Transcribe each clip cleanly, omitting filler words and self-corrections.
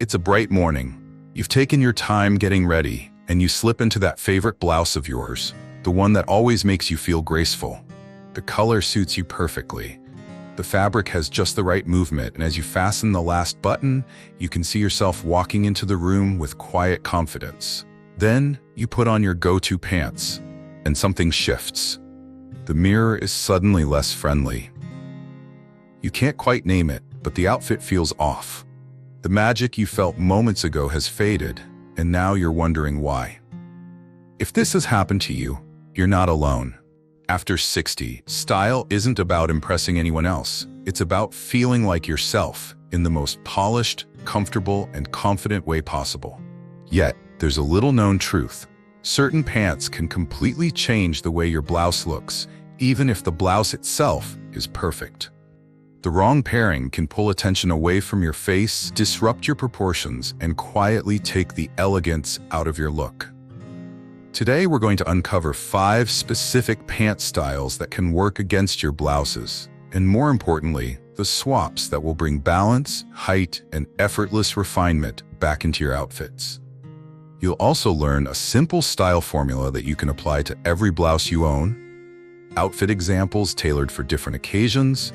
It's a bright morning. You've taken your time getting ready, and you slip into that favorite blouse of yours, the one that always makes you feel graceful. The color suits you perfectly. The fabric has just the right movement, and as you fasten the last button, you can see yourself walking into the room with quiet confidence. Then, you put on your go-to pants, and something shifts. The mirror is suddenly less friendly. You can't quite name it, but the outfit feels off. The magic you felt moments ago has faded, and now you're wondering why. If this has happened to you, you're not alone. After 60, style isn't about impressing anyone else. It's about feeling like yourself in the most polished, comfortable, and confident way possible. Yet, there's a little-known truth. Certain pants can completely change the way your blouse looks, even if the blouse itself is perfect. The wrong pairing can pull attention away from your face, disrupt your proportions, and quietly take the elegance out of your look. Today, we're going to uncover 5 specific pant styles that can work against your blouses, and more importantly, the swaps that will bring balance, height, and effortless refinement back into your outfits. You'll also learn a simple style formula that you can apply to every blouse you own, outfit examples tailored for different occasions,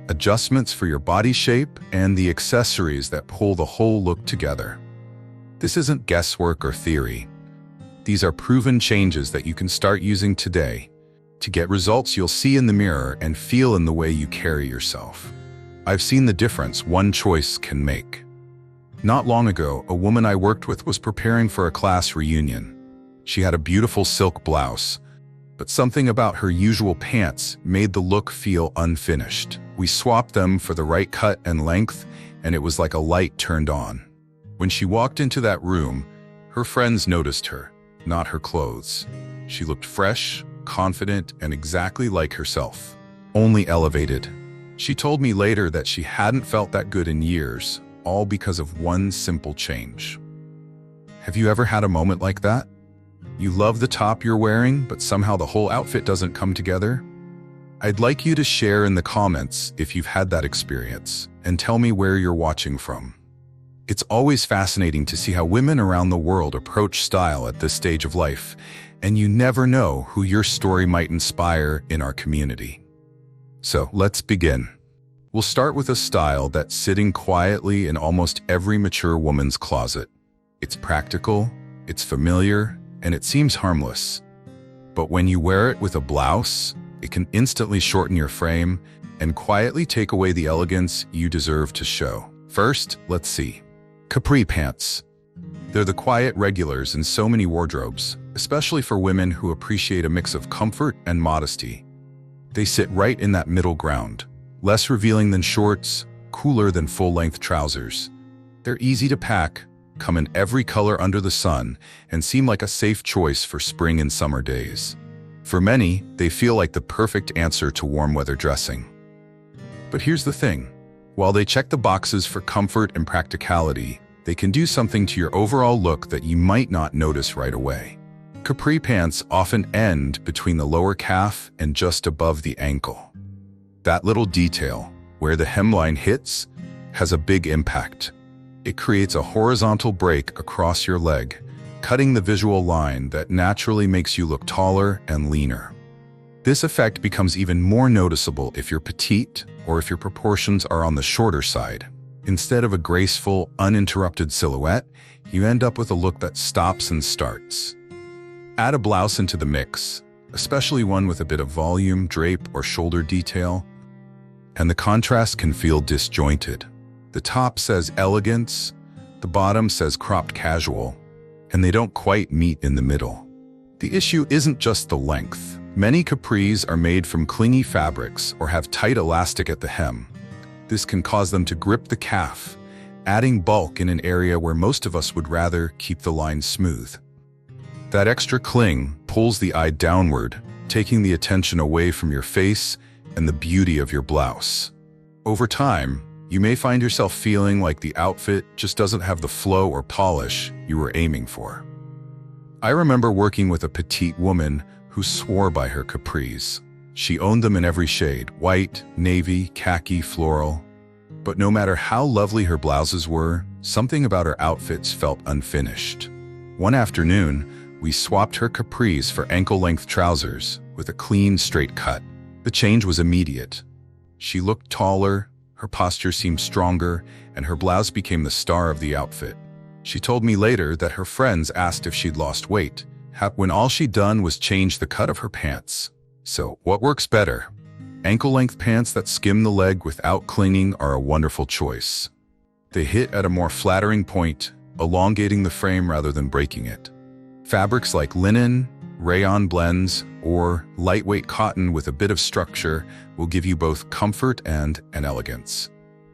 adjustments for your body shape, and the accessories that pull the whole look together. This isn't guesswork or theory. These are proven changes that you can start using today to get results you'll see in the mirror and feel in the way you carry yourself. I've seen the difference one choice can make. Not long ago, a woman I worked with was preparing for a class reunion. She had a beautiful silk blouse, but something about her usual pants made the look feel unfinished. We swapped them for the right cut and length, and it was like a light turned on. When she walked into that room, her friends noticed her, not her clothes. She looked fresh, confident, and exactly like herself, only elevated. She told me later that she hadn't felt that good in years, all because of one simple change. Have you ever had a moment like that? You love the top you're wearing, but somehow the whole outfit doesn't come together? I'd like you to share in the comments if you've had that experience, and tell me where you're watching from. It's always fascinating to see how women around the world approach style at this stage of life, and you never know who your story might inspire in our community. So let's begin. We'll start with a style that's sitting quietly in almost every mature woman's closet. It's practical, it's familiar, and it seems harmless. But when you wear it with a blouse, it can instantly shorten your frame and quietly take away the elegance you deserve to show. First, let's see. Capri pants. They're the quiet regulars in so many wardrobes, especially for women who appreciate a mix of comfort and modesty. They sit right in that middle ground, less revealing than shorts, cooler than full-length trousers. They're easy to pack, come in every color under the sun, and seem like a safe choice for spring and summer days. For many, they feel like the perfect answer to warm weather dressing. But here's the thing. While they check the boxes for comfort and practicality, they can do something to your overall look that you might not notice right away. Capri pants often end between the lower calf and just above the ankle. That little detail, where the hemline hits, has a big impact. It creates a horizontal break across your leg, cutting the visual line that naturally makes you look taller and leaner. This effect becomes even more noticeable if you're petite or if your proportions are on the shorter side. Instead of a graceful, uninterrupted silhouette, you end up with a look that stops and starts. Add a blouse into the mix, especially one with a bit of volume, drape, or shoulder detail, and the contrast can feel disjointed. The top says elegance, the bottom says cropped casual, and they don't quite meet in the middle. The issue isn't just the length. Many capris are made from clingy fabrics or have tight elastic at the hem. This can cause them to grip the calf, adding bulk in an area where most of us would rather keep the line smooth. That extra cling pulls the eye downward, taking the attention away from your face and the beauty of your blouse. Over time, you may find yourself feeling like the outfit just doesn't have the flow or polish you were aiming for. I remember working with a petite woman who swore by her capris. She owned them in every shade: white, navy, khaki, floral. But no matter how lovely her blouses were, something about her outfits felt unfinished. One afternoon, we swapped her capris for ankle-length trousers with a clean, straight cut. The change was immediate. She looked taller, her posture seemed stronger, and her blouse became the star of the outfit. She told me later that her friends asked if she'd lost weight, when all she'd done was change the cut of her pants. So, what works better? Ankle-length pants that skim the leg without clinging are a wonderful choice. They hit at a more flattering point, elongating the frame rather than breaking it. Fabrics like linen, rayon blends, or lightweight cotton with a bit of structure will give you both comfort and an elegance.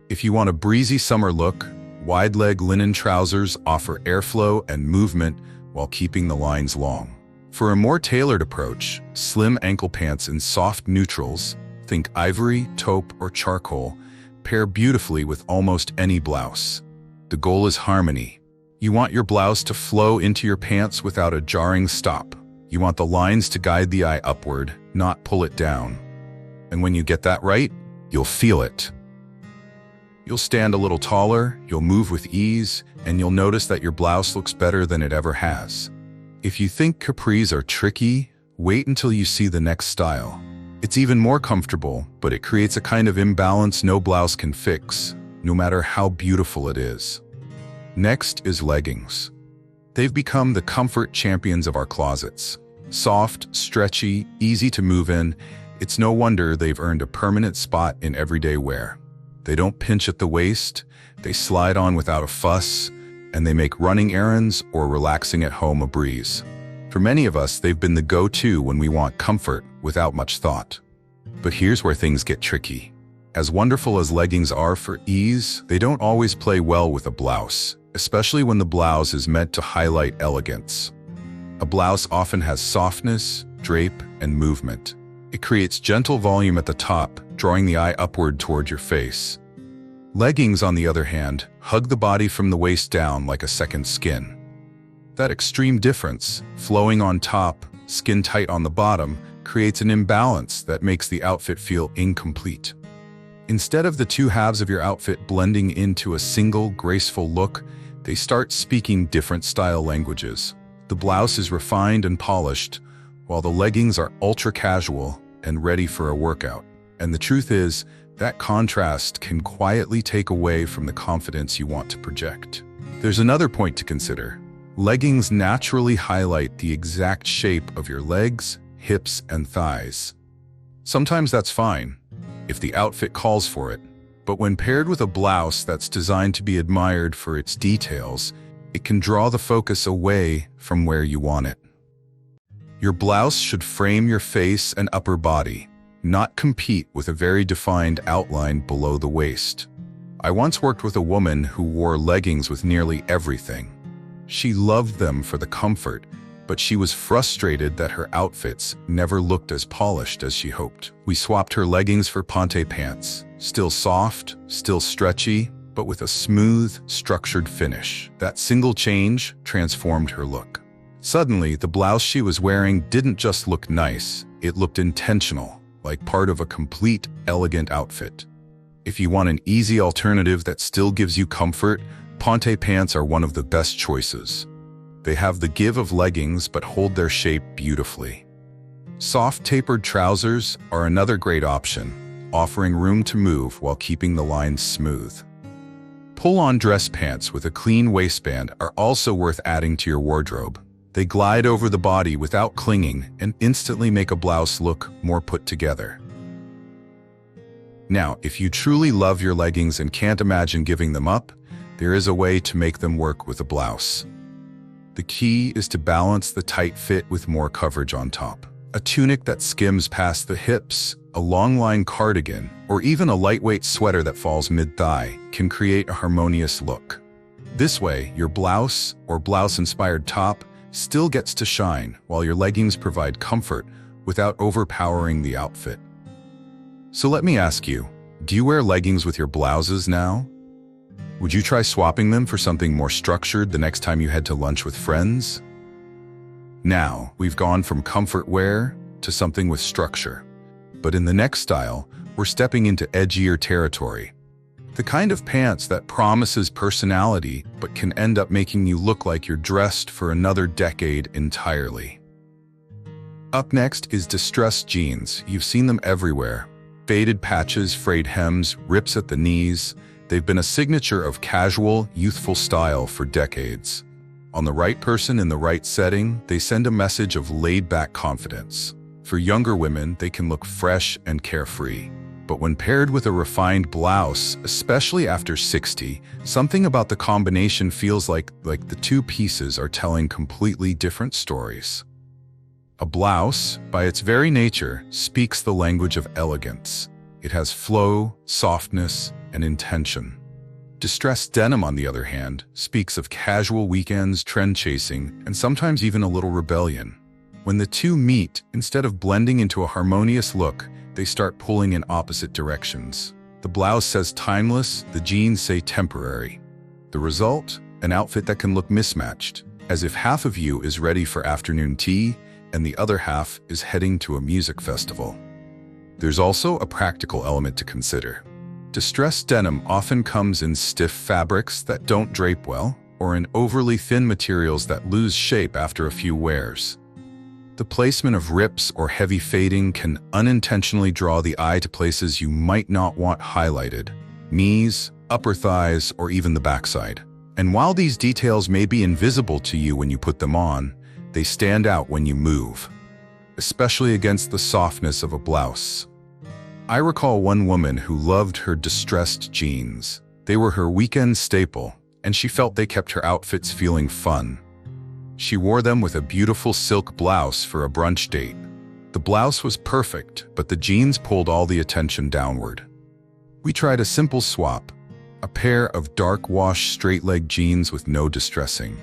If you want a breezy summer look, wide-leg linen trousers offer airflow and movement while keeping the lines long. For a more tailored approach, slim ankle pants in soft neutrals, think ivory, taupe, or charcoal, pair beautifully with almost any blouse. The goal is harmony. You want your blouse to flow into your pants without a jarring stop. You want the lines to guide the eye upward, not pull it down. And when you get that right, you'll feel it. You'll stand a little taller, you'll move with ease, and you'll notice that your blouse looks better than it ever has. If you think capris are tricky, wait until you see the next style. It's even more comfortable, but it creates a kind of imbalance no blouse can fix, no matter how beautiful it is. Next is leggings. They've become the comfort champions of our closets. Soft, stretchy, easy to move in, it's no wonder they've earned a permanent spot in everyday wear. They don't pinch at the waist, they slide on without a fuss, and they make running errands or relaxing at home a breeze. For many of us, they've been the go-to when we want comfort without much thought. But here's where things get tricky. As wonderful as leggings are for ease, they don't always play well with a blouse, especially when the blouse is meant to highlight elegance. A blouse often has softness, drape, and movement. It creates gentle volume at the top, drawing the eye upward toward your face. Leggings, on the other hand, hug the body from the waist down like a second skin. That extreme difference, flowing on top, skin tight on the bottom, creates an imbalance that makes the outfit feel incomplete. Instead of the two halves of your outfit blending into a single, graceful look, they start speaking different style languages. The blouse is refined and polished, while the leggings are ultra-casual and ready for a workout. And the truth is, that contrast can quietly take away from the confidence you want to project. There's another point to consider. Leggings naturally highlight the exact shape of your legs, hips, and thighs. Sometimes that's fine, if the outfit calls for it, but when paired with a blouse that's designed to be admired for its details, it can draw the focus away from where you want it. Your blouse should frame your face and upper body, not compete with a very defined outline below the waist. I once worked with a woman who wore leggings with nearly everything. She loved them for the comfort, but she was frustrated that her outfits never looked as polished as she hoped. We swapped her leggings for ponte pants, still soft, still stretchy, but with a smooth, structured finish. That single change transformed her look. Suddenly, the blouse she was wearing didn't just look nice, it looked intentional, like part of a complete, elegant outfit. If you want an easy alternative that still gives you comfort, ponte pants are one of the best choices. They have the give of leggings but hold their shape beautifully. Soft tapered trousers are another great option, offering room to move while keeping the lines smooth. Pull-on dress pants with a clean waistband are also worth adding to your wardrobe. They glide over the body without clinging and instantly make a blouse look more put together. Now, if you truly love your leggings and can't imagine giving them up, there is a way to make them work with a blouse. The key is to balance the tight fit with more coverage on top. A tunic that skims past the hips, a long-line cardigan, or even a lightweight sweater that falls mid-thigh can create a harmonious look. This way, your blouse or blouse-inspired top still gets to shine while your leggings provide comfort without overpowering the outfit. So let me ask you, do you wear leggings with your blouses now? Would you try swapping them for something more structured the next time you head to lunch with friends? Now, we've gone from comfort wear to something with structure. But in the next style, we're stepping into edgier territory. The kind of pants that promises personality but can end up making you look like you're dressed for another decade entirely. Up next is distressed jeans. You've seen them everywhere. Faded patches, frayed hems, rips at the knees. They've been a signature of casual, youthful style for decades. On the right person in the right setting, they send a message of laid-back confidence. For younger women, they can look fresh and carefree. But when paired with a refined blouse, especially after 60, something about the combination feels like the two pieces are telling completely different stories. A blouse, by its very nature, speaks the language of elegance. It has flow, softness, and intention. Distressed denim, on the other hand, speaks of casual weekends, trend chasing, and sometimes even a little rebellion. When the two meet, instead of blending into a harmonious look, they start pulling in opposite directions. The blouse says timeless, the jeans say temporary. The result? An outfit that can look mismatched, as if half of you is ready for afternoon tea and the other half is heading to a music festival. There's also a practical element to consider. Distressed denim often comes in stiff fabrics that don't drape well, or in overly thin materials that lose shape after a few wears. The placement of rips or heavy fading can unintentionally draw the eye to places you might not want highlighted: knees, upper thighs, or even the backside. And while these details may be invisible to you when you put them on, they stand out when you move, especially against the softness of a blouse. I recall one woman who loved her distressed jeans. They were her weekend staple, and she felt they kept her outfits feeling fun. She wore them with a beautiful silk blouse for a brunch date. The blouse was perfect, but the jeans pulled all the attention downward. We tried a simple swap, a pair of dark wash straight-leg jeans with no distressing.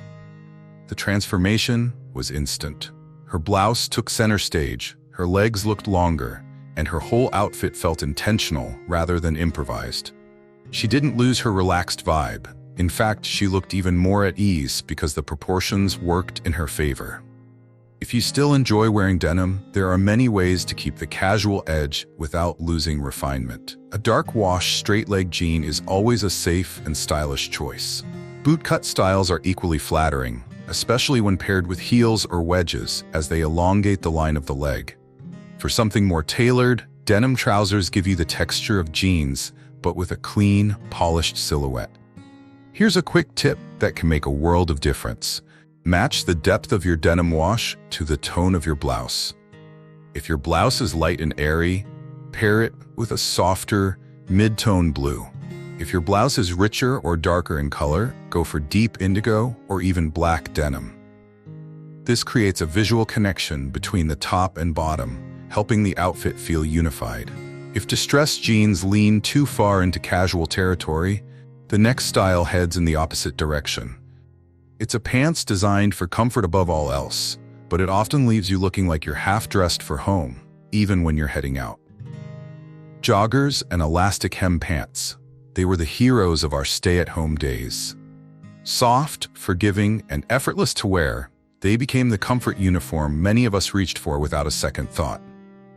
The transformation was instant. Her blouse took center stage, her legs looked longer, and her whole outfit felt intentional rather than improvised. She didn't lose her relaxed vibe. In fact, she looked even more at ease because the proportions worked in her favor. If you still enjoy wearing denim, there are many ways to keep the casual edge without losing refinement. A dark wash straight-leg jean is always a safe and stylish choice. Bootcut styles are equally flattering, especially when paired with heels or wedges, as they elongate the line of the leg. For something more tailored, denim trousers give you the texture of jeans, but with a clean, polished silhouette. Here's a quick tip that can make a world of difference. Match the depth of your denim wash to the tone of your blouse. If your blouse is light and airy, pair it with a softer, mid-tone blue. If your blouse is richer or darker in color, go for deep indigo or even black denim. This creates a visual connection between the top and bottom, helping the outfit feel unified. If distressed jeans lean too far into casual territory, the next style heads in the opposite direction. It's a pants designed for comfort above all else, but it often leaves you looking like you're half-dressed for home, even when you're heading out. Joggers and elastic hem pants. They were the heroes of our stay-at-home days. Soft, forgiving, and effortless to wear, they became the comfort uniform many of us reached for without a second thought.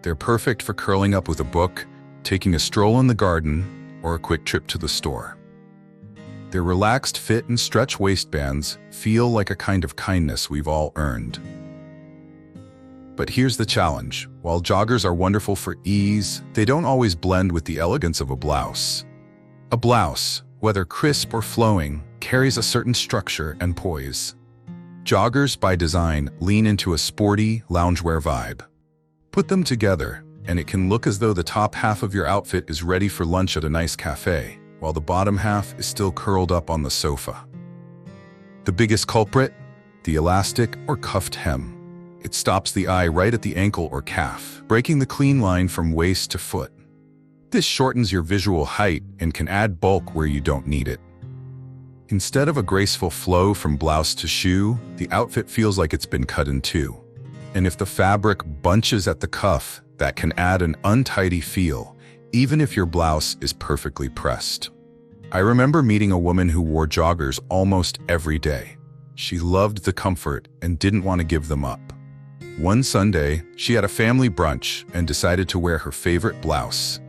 They're perfect for curling up with a book, taking a stroll in the garden, or a quick trip to the store. Their relaxed fit and stretch waistbands feel like a kind of kindness we've all earned. But here's the challenge. While joggers are wonderful for ease, they don't always blend with the elegance of a blouse. A blouse, whether crisp or flowing, carries a certain structure and poise. Joggers, by design, lean into a sporty, loungewear vibe. Put them together, and it can look as though the top half of your outfit is ready for lunch at a nice cafe, while the bottom half is still curled up on the sofa. The biggest culprit? The elastic or cuffed hem. It stops the eye right at the ankle or calf, breaking the clean line from waist to foot. This shortens your visual height and can add bulk where you don't need it. Instead of a graceful flow from blouse to shoe, the outfit feels like it's been cut in two. And if the fabric bunches at the cuff, that can add an untidy feel, even if your blouse is perfectly pressed. I remember meeting a woman who wore joggers almost every day. She loved the comfort and didn't want to give them up. One Sunday, she had a family brunch and decided to wear her favorite blouse.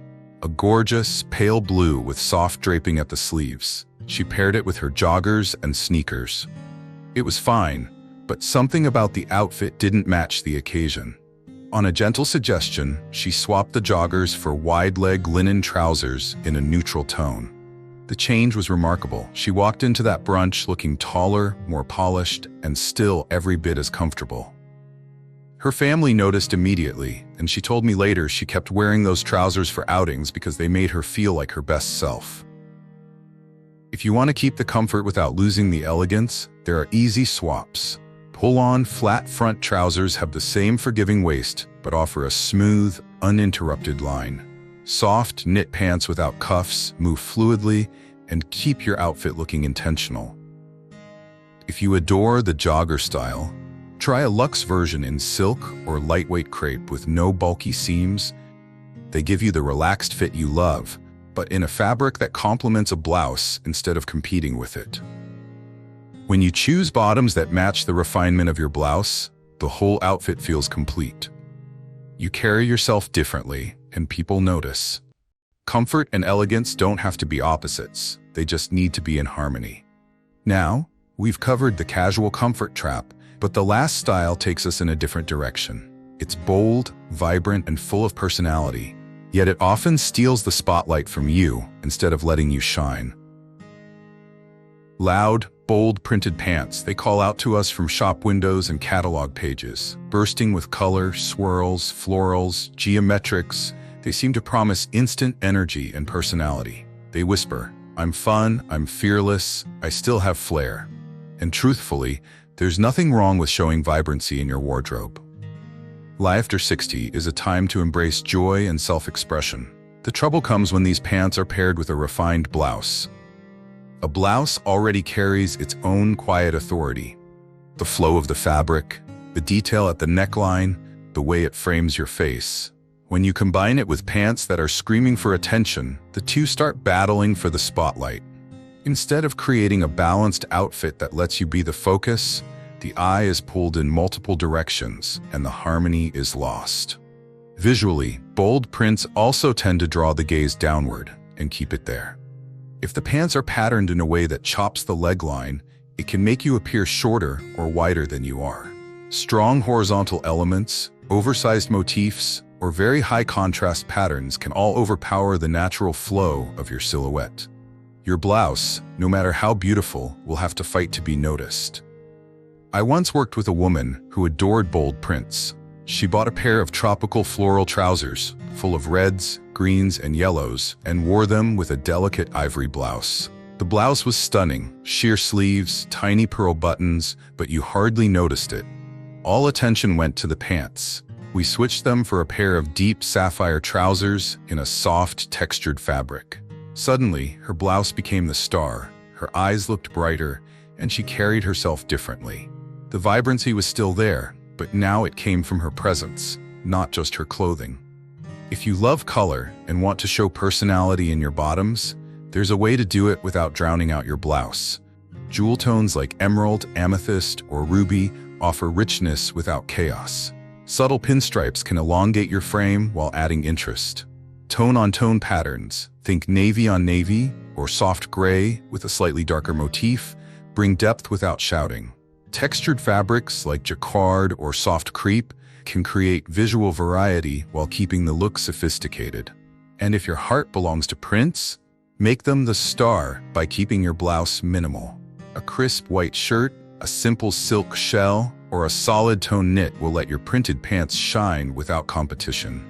a gorgeous, pale blue with soft draping at the sleeves. She paired it with her joggers and sneakers. It was fine, but something about the outfit didn't match the occasion. On a gentle suggestion, she swapped the joggers for wide-leg linen trousers in a neutral tone. The change was remarkable. She walked into that brunch looking taller, more polished, and still every bit as comfortable. Her family noticed immediately, and she told me later she kept wearing those trousers for outings because they made her feel like her best self. If you want to keep the comfort without losing the elegance, there are easy swaps. Pull-on, flat front trousers have the same forgiving waist, but offer a smooth, uninterrupted line. Soft, knit pants without cuffs move fluidly and keep your outfit looking intentional. If you adore the jogger style, try a luxe version in silk or lightweight crepe with no bulky seams. They give you the relaxed fit you love, but in a fabric that complements a blouse instead of competing with it. When you choose bottoms that match the refinement of your blouse, the whole outfit feels complete. You carry yourself differently, and people notice. Comfort and elegance don't have to be opposites, they just need to be in harmony. Now, we've covered the casual comfort trap, but the last style takes us in a different direction. It's bold, vibrant, and full of personality, yet it often steals the spotlight from you instead of letting you shine. Loud, bold printed pants, they call out to us from shop windows and catalog pages. Bursting with color, swirls, florals, geometrics, they seem to promise instant energy and personality. They whisper, "I'm fun, I'm fearless, I still have flair." And truthfully, there's nothing wrong with showing vibrancy in your wardrobe. Life after 60 is a time to embrace joy and self-expression. The trouble comes when these pants are paired with a refined blouse. A blouse already carries its own quiet authority. The flow of the fabric, the detail at the neckline, the way it frames your face. When you combine it with pants that are screaming for attention, the two start battling for the spotlight. Instead of creating a balanced outfit that lets you be the focus, the eye is pulled in multiple directions and the harmony is lost. Visually, bold prints also tend to draw the gaze downward and keep it there. If the pants are patterned in a way that chops the leg line, it can make you appear shorter or wider than you are. Strong horizontal elements, oversized motifs, or very high contrast patterns can all overpower the natural flow of your silhouette. Your blouse, no matter how beautiful, will have to fight to be noticed. I once worked with a woman who adored bold prints. She bought a pair of tropical floral trousers, full of reds, greens, and yellows, and wore them with a delicate ivory blouse. The blouse was stunning, sheer sleeves, tiny pearl buttons, but you hardly noticed it. All attention went to the pants. We switched them for a pair of deep sapphire trousers in a soft, textured fabric. Suddenly, her blouse became the star, her eyes looked brighter, and she carried herself differently. The vibrancy was still there, but now it came from her presence, not just her clothing. If you love color and want to show personality in your bottoms, there's a way to do it without drowning out your blouse. Jewel tones like emerald, amethyst, or ruby offer richness without chaos. Subtle pinstripes can elongate your frame while adding interest. Tone-on-tone patterns, think navy on navy or soft gray with a slightly darker motif, bring depth without shouting. Textured fabrics like jacquard or soft crepe can create visual variety while keeping the look sophisticated. And if your heart belongs to prints, make them the star by keeping your blouse minimal. A crisp white shirt, a simple silk shell, or a solid tone knit will let your printed pants shine without competition.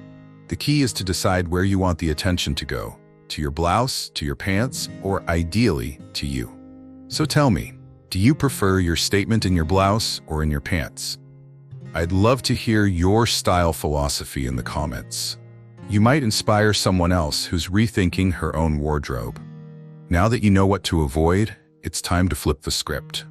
The key is to decide where you want the attention to go, to your blouse, to your pants, or ideally, to you. So tell me, do you prefer your statement in your blouse or in your pants? I'd love to hear your style philosophy in the comments. You might inspire someone else who's rethinking her own wardrobe. Now that you know what to avoid, it's time to flip the script.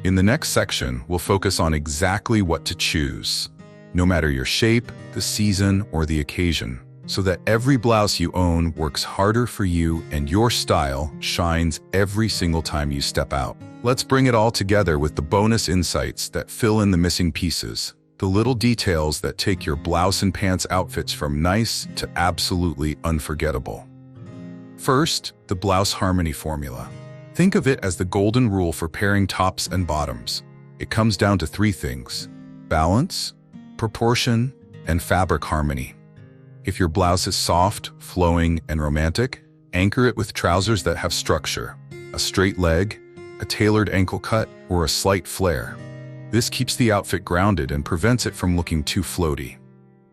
In the next section, we'll focus on exactly what to choose, no matter your shape, the season, or the occasion, so that every blouse you own works harder for you and your style shines every single time you step out. Let's bring it all together with the bonus insights that fill in the missing pieces. The little details that take your blouse and pants outfits from nice to absolutely unforgettable. First, the blouse harmony formula. Think of it as the golden rule for pairing tops and bottoms. It comes down to three things: balance, proportion, and fabric harmony. If your blouse is soft, flowing, and romantic, anchor it with trousers that have structure, a straight leg, a tailored ankle cut, or a slight flare. This keeps the outfit grounded and prevents it from looking too floaty.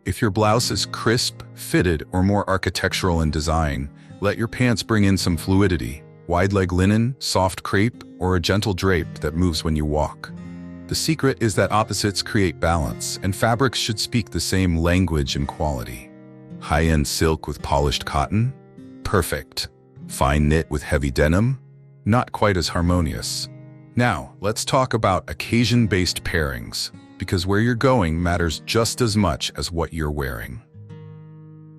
If your blouse is crisp, fitted, or more architectural in design, let your pants bring in some fluidity: wide leg linen, soft crepe, or a gentle drape that moves when you walk. The secret is that opposites create balance, and fabrics should speak the same language and quality. High-end silk with polished cotton? Perfect. Fine knit with heavy denim? Not quite as harmonious. Now, let's talk about occasion-based pairings, because where you're going matters just as much as what you're wearing.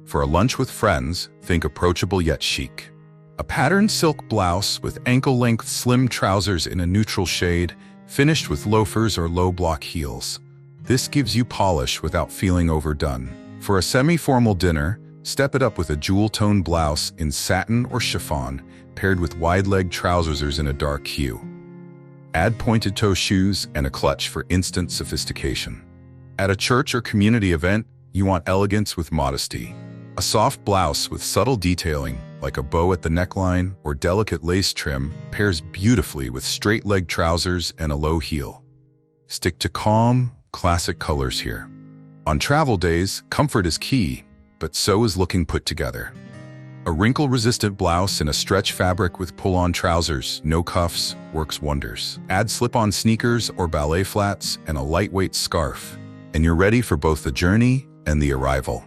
For a lunch with friends, think approachable yet chic. A patterned silk blouse with ankle-length slim trousers in a neutral shade, finished with loafers or low-block heels. This gives you polish without feeling overdone. For a semi-formal dinner, step it up with a jewel-toned blouse in satin or chiffon, paired with wide-leg trousers in a dark hue. Add pointed-toe shoes and a clutch for instant sophistication. At a church or community event, you want elegance with modesty. A soft blouse with subtle detailing, like a bow at the neckline or delicate lace trim, pairs beautifully with straight-leg trousers and a low heel. Stick to calm, classic colors here. On travel days, comfort is key, but so is looking put together. A wrinkle-resistant blouse in a stretch fabric with pull-on trousers, no cuffs, works wonders. Add slip-on sneakers or ballet flats and a lightweight scarf, and you're ready for both the journey and the arrival.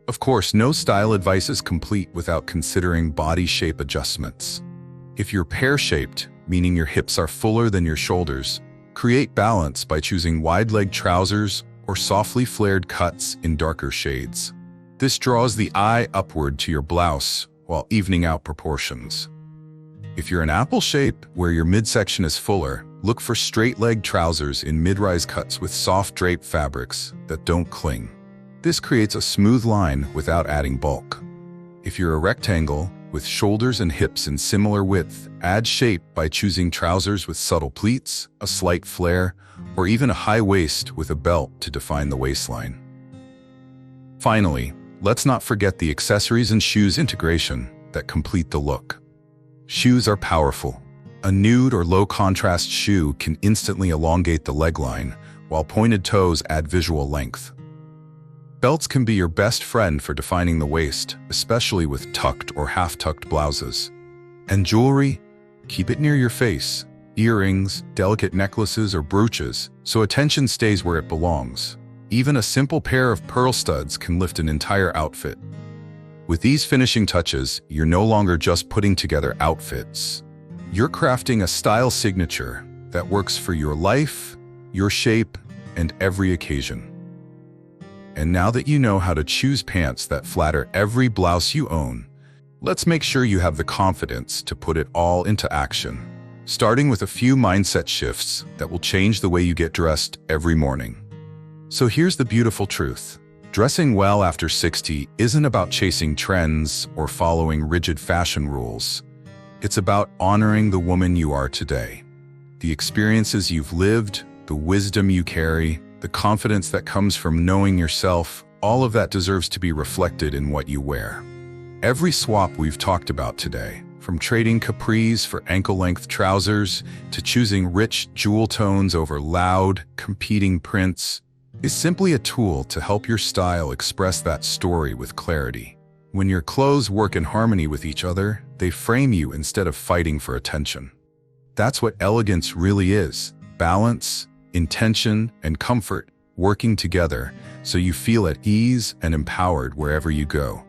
Of course, no style advice is complete without considering body shape adjustments. If you're pear-shaped, meaning your hips are fuller than your shoulders, create balance by choosing wide-leg trousers or softly flared cuts in darker shades. This draws the eye upward to your blouse while evening out proportions. If you're an apple shape where your midsection is fuller, look for straight-leg trousers in mid-rise cuts with soft drape fabrics that don't cling. This creates a smooth line without adding bulk. If you're a rectangle with shoulders and hips in similar width, add shape by choosing trousers with subtle pleats, a slight flare, or even a high waist with a belt to define the waistline. Finally, let's not forget the accessories and shoes integration that complete the look. Shoes are powerful. A nude or low-contrast shoe can instantly elongate the leg line, while pointed toes add visual length. Belts can be your best friend for defining the waist, especially with tucked or half-tucked blouses. And jewelry? Keep it near your face. Earrings, delicate necklaces, or brooches, so attention stays where it belongs. Even a simple pair of pearl studs can lift an entire outfit. With these finishing touches, you're no longer just putting together outfits. You're crafting a style signature that works for your life, your shape, and every occasion. And now that you know how to choose pants that flatter every blouse you own, let's make sure you have the confidence to put it all into action, starting with a few mindset shifts that will change the way you get dressed every morning. So here's the beautiful truth. Dressing well after 60 isn't about chasing trends or following rigid fashion rules. It's about honoring the woman you are today. The experiences you've lived, the wisdom you carry, the confidence that comes from knowing yourself, all of that deserves to be reflected in what you wear. Every swap we've talked about today, from trading capris for ankle-length trousers to choosing rich jewel tones over loud, competing prints, is simply a tool to help your style express that story with clarity. When your clothes work in harmony with each other, they frame you instead of fighting for attention. That's what elegance really is: balance, intention, and comfort working together so you feel at ease and empowered wherever you go.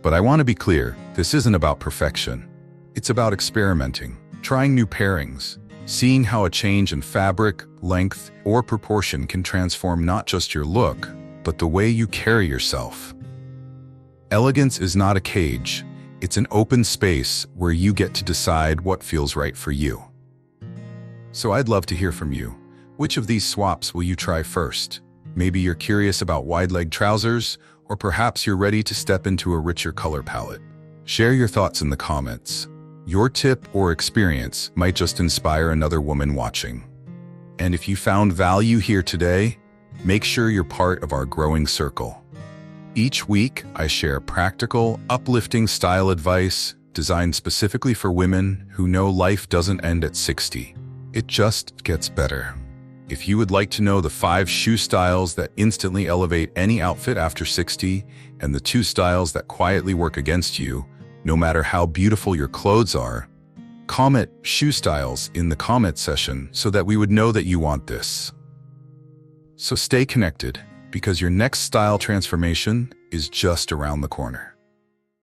But I want to be clear, this isn't about perfection. It's about experimenting, trying new pairings, seeing how a change in fabric, length, or proportion can transform not just your look, but the way you carry yourself. Elegance is not a cage. It's an open space where you get to decide what feels right for you. So I'd love to hear from you. Which of these swaps will you try first? Maybe you're curious about wide-leg trousers, or perhaps you're ready to step into a richer color palette. Share your thoughts in the comments. Your tip or experience might just inspire another woman watching. And if you found value here today, make sure you're part of our growing circle. Each week, I share practical, uplifting style advice designed specifically for women who know life doesn't end at 60. It just gets better. If you would like to know the 5 shoe styles that instantly elevate any outfit after 60 and the 2 styles that quietly work against you, no matter how beautiful your clothes are, comment shoe styles in the comment section so that we would know that you want this. So stay connected, because your next style transformation is just around the corner.